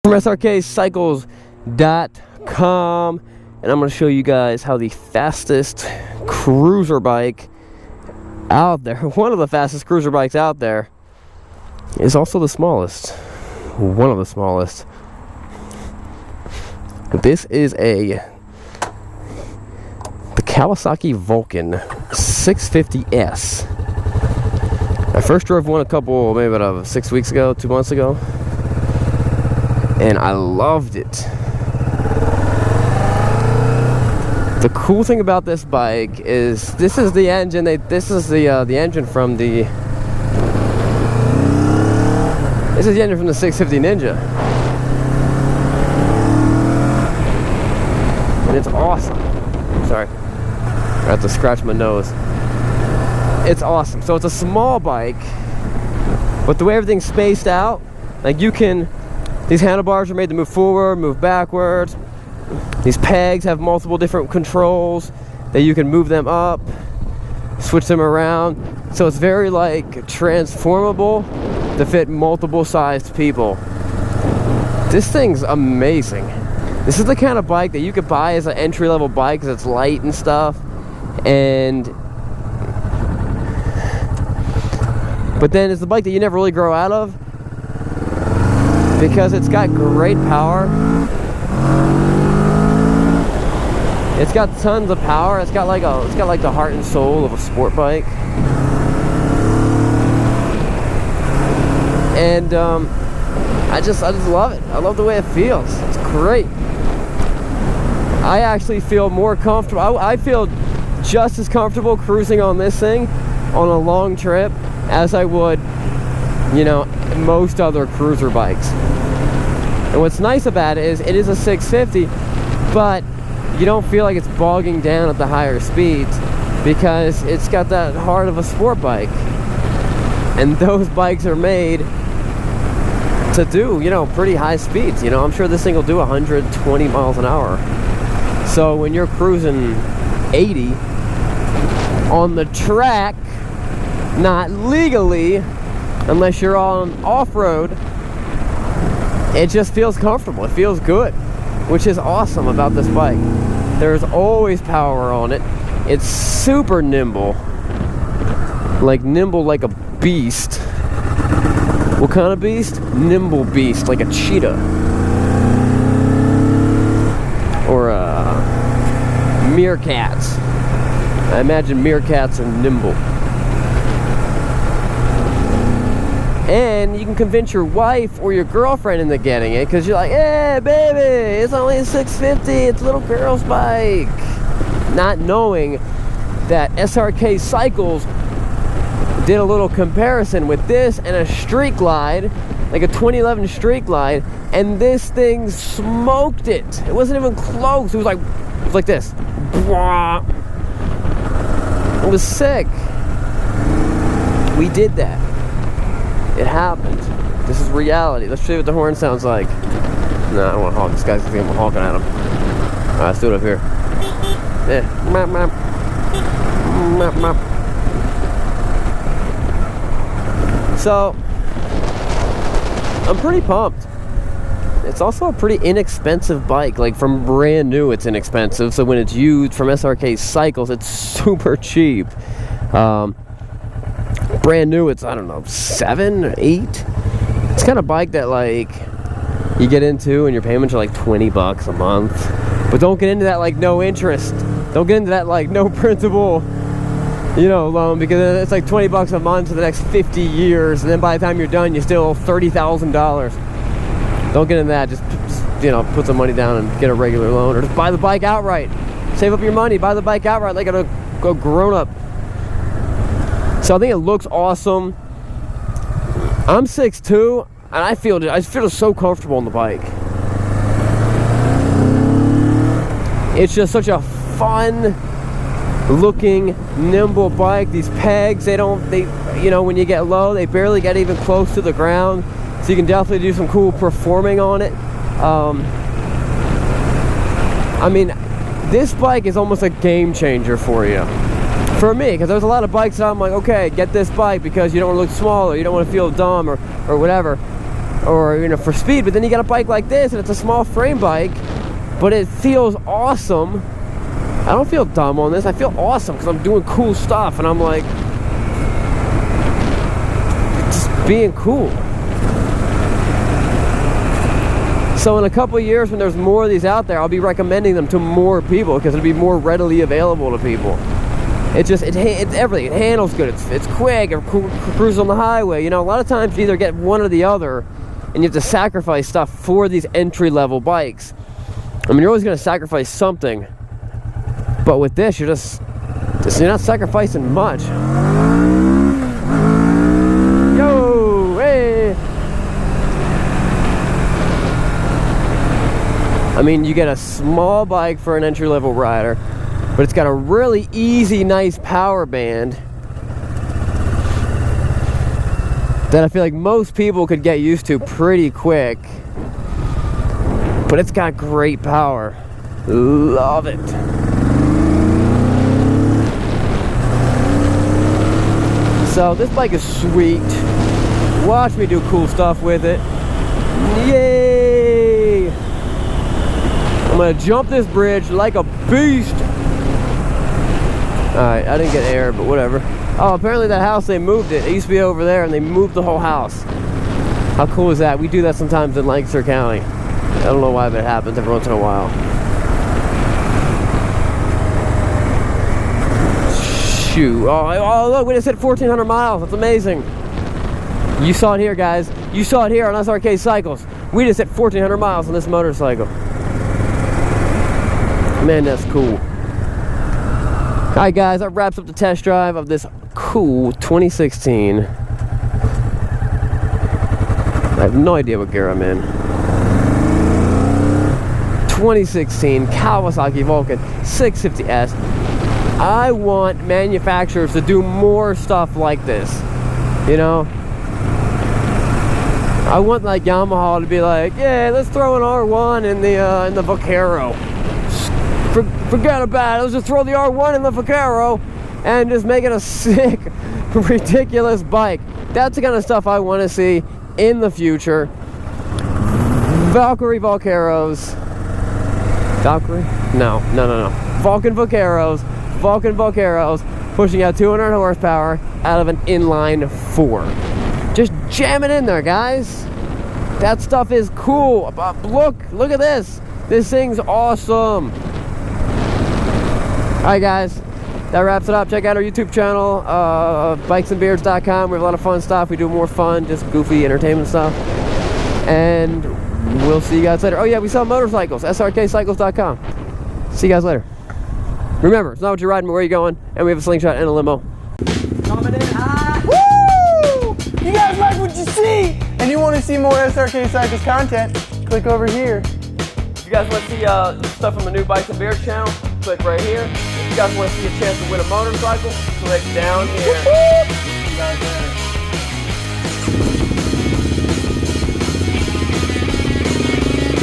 From Srkcycles.com, and I'm going to show you guys how the fastest cruiser bike out there, one of the fastest cruiser bikes out there, is also the smallest. One of the smallest. This is the Kawasaki Vulcan 650S. I first drove one maybe about 6 weeks ago, 2 months ago, and I loved it. The cool thing about this bike is this is the engine. This is the engine from the 650 Ninja, and it's awesome. Sorry, I have to scratch my nose. It's awesome. So it's a small bike, but the way everything's spaced out, like you can. These handlebars are made to move forward, move backwards. These pegs have multiple different controls that you can move them up, switch them around. So it's very like transformable to fit multiple sized people. This thing's amazing. This is the kind of bike that you could buy as an entry-level bike because it's light and stuff. But then it's the bike that you never really grow out of, because it's got great power. It's got tons of power. It's got like the heart and soul of a sport bike. And I just love it. I love the way it feels. It's great. I actually feel more comfortable. I feel just as comfortable cruising on this thing on a long trip as I would, you know, most other cruiser bikes. And what's nice about it is a 650, but you don't feel like it's bogging down at the higher speeds because it's got that heart of a sport bike. And those bikes are made to do, you know, pretty high speeds. You know, I'm sure this thing will do 120 miles an hour. So when you're cruising 80 on the track, not legally, unless you're on off-road, it just feels comfortable. It feels good, which is awesome about this bike. There's always power on it. It's super nimble like a beast. What kind of beast? Nimble beast, like a cheetah or meerkats. I imagine meerkats are nimble. And you can convince your wife or your girlfriend into getting it because you're like, hey, baby, it's only a 650. It's a little girl's bike. Not knowing that Srkcycles did a little comparison with this and a Street Glide, like a 2011 Street Glide, and this thing smoked it. It wasn't even close. It was like this. It was sick. We did that. It happened. This is reality. Let's show you what the horn sounds like. No, I don't want to honk. This guy's gonna think I'm honking at him. Alright, let's do it up here. Yeah. Map, map. Map, map. So, I'm pretty pumped. It's also a pretty inexpensive bike. Like, from brand new, it's inexpensive. So when it's used from Srkcycles, it's super cheap. Brand new, it's, I don't know, 7 or 8. It's kind of bike that like you get into and your payments are like 20 bucks a month. But don't get into that like no interest. Don't get into that like no principal, you know, loan, because it's like 20 bucks a month for the next 50 years, and then by the time you're done, you still owe $30,000. Don't get into that. Just, you know, put some money down and get a regular loan, or just buy the bike outright. Save up your money, buy the bike outright like a grown-up. So I think it looks awesome. I'm 6'2", and I feel so comfortable on the bike. It's just such a fun looking, nimble bike. These pegs, they you know, when you get low, they barely get even close to the ground. So you can definitely do some cool performing on it. I mean, this bike is almost a game changer for you. For me, because there's a lot of bikes that I'm like, okay, get this bike because you don't want to look small or you don't want to feel dumb or whatever. or you know, for speed. But then you got a bike like this, and it's a small frame bike, but it feels awesome. I don't feel dumb on this. I feel awesome because I'm doing cool stuff, and I'm like just being cool. So in a couple of years, when there's more of these out there, I'll be recommending them to more people because it'll be more readily available to people. It's everything. It handles good. It's quick. It cruises on the highway. You know, a lot of times you either get one or the other, and you have to sacrifice stuff for these entry-level bikes. I mean, you're always going to sacrifice something, but with this, you're not sacrificing much. Yo, hey. I mean, you get a small bike for an entry-level rider, but it's got a really easy, nice power band that I feel like most people could get used to pretty quick. But it's got great power. Love it. So this bike is sweet. Watch me do cool stuff with it. Yay! I'm gonna jump this bridge like a beast. Alright, I didn't get air, but whatever. Oh, apparently that house, they moved it. It used to be over there, and they moved the whole house. How cool is that? We do that sometimes in Lancaster County. I don't know why, but it happens every once in a while. Shoot. Oh, look, we just hit 1,400 miles. That's amazing. You saw it here, guys. You saw it here on Srkcycles. We just hit 1,400 miles on this motorcycle. Man, that's cool. Alright guys, that wraps up the test drive of this cool 2016. I have no idea what gear I'm in. 2016 Kawasaki Vulcan 650S. I want manufacturers to do more stuff like this. You know? I want like Yamaha to be like, yeah, let's throw an R1 in the Vaquero. Forget about it. Let's just throw the R1 in the Vaquero and just make it a sick, ridiculous bike. That's the kind of stuff I want to see in the future. Valkyrie Vaqueros. Valkyrie? No. Vulcan Vaqueros. Vulcan Vaqueros pushing out 200 horsepower out of an inline 4. Just jam it in there, guys. That stuff is cool. Look at this. This thing's awesome. Alright guys, that wraps it up. Check out our YouTube channel, bikesandbeards.com. We have a lot of fun stuff. We do more fun, just goofy entertainment stuff. And we'll see you guys later. Oh yeah, we sell motorcycles, Srkcycles.com. See you guys later. Remember, it's not what you're riding, but where you're going. And we have a slingshot and a limo. Coming in hot. Woo! You guys like what you see? And you want to see more Srkcycles content, click over here. If you guys want to see stuff from the new Bikes and Beards channel, click right here. If you guys want to see a chance to win a motorcycle, click down here. See you guys there.